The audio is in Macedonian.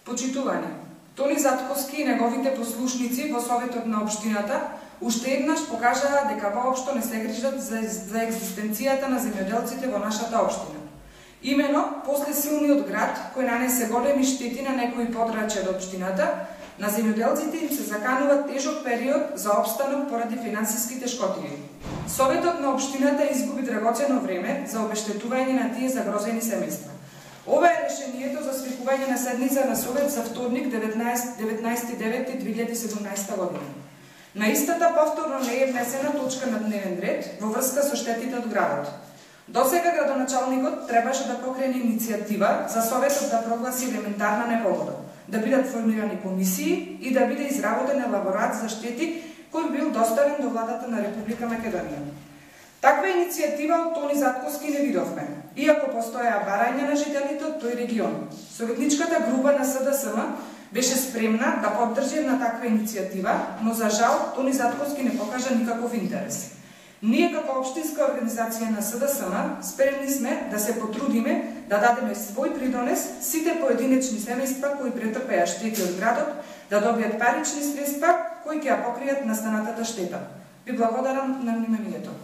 Почитувани, Тони Затковски и неговите послушници во Советот на општината уште еднаш покажаа дека воопшто не се грижат за екзистенцијата на земјоделците во нашата општина. Имено, после силниот град, кој нанесе големи штети на некои подрачја од општината, на земјоделците им се заканува тежок период за опстанок поради финансиски тешкотии. Советот на општината изгуби драгоцено време за обештетување на тие загрозени семејства. Ова е решението за свикување на седница на Совет за вторник 19.9.2017 година. На истата повторно не е внесена точка на дневен ред во врска со штетите од градот. Досега градоначалникот требаше да покрене иницијатива за Советот да прогласи елементарна непогода, да бидат формирани комисии и да биде изработен елаборат за штети кој бил доставен до владата на Република Македонија. Таква иницијатива од Тони Затковски не видовме, иако постоеа барања на жителите од тој регион. Советничката група на СДСМ беше спремна да поддржи на таква иницијатива, но за жал Тони Затковски не покажа никаков интерес. Ние како општинска организација на СДСМ спремни сме да се потрудиме да дадеме свој придонес сите поединечни семејства кои претрпеа штети од градот да добијат парични средства кои ќе ја покријат настанатата штета. Ви благодарам на вниманието.